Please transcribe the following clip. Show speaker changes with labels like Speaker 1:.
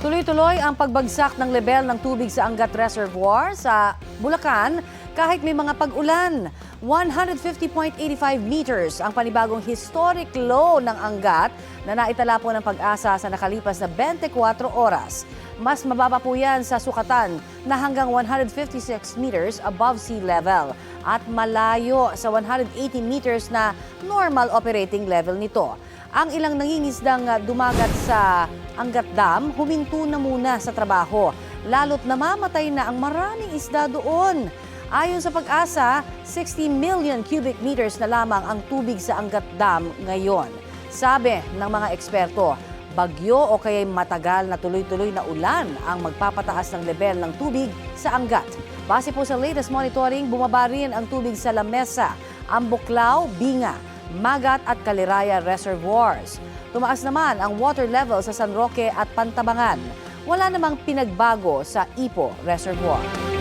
Speaker 1: Tuloy-tuloy ang pagbagsak ng lebel ng tubig sa Angat Reservoir sa Bulacan kahit may mga pag-ulan. 150.85 meters ang panibagong historic low ng Angat na naitala po ng Pag-asa sa nakalipas na 24 oras. Mas mababa po yan sa sukatan na hanggang 156 meters above sea level at malayo sa 180 meters na normal operating level nito. Ang ilang nangingisdang dumagat sa Angat Dam huminto na muna sa trabaho, lalo't namamatay na ang maraming isda doon. Ayon sa Pag-asa, 60 million cubic meters na lamang ang tubig sa Angat Dam ngayon. Sabi ng mga eksperto, bagyo o kaya'y matagal na tuloy-tuloy na ulan ang magpapataas ng level ng tubig sa Angat. Base po sa latest monitoring, bumaba rin ang tubig sa Lamesa, Ambuklao, Binga, Magat at Caliraya reservoirs. Tumaas naman ang water level sa San Roque at Pantabangan. Wala namang pinagbago sa Ipo Reservoir.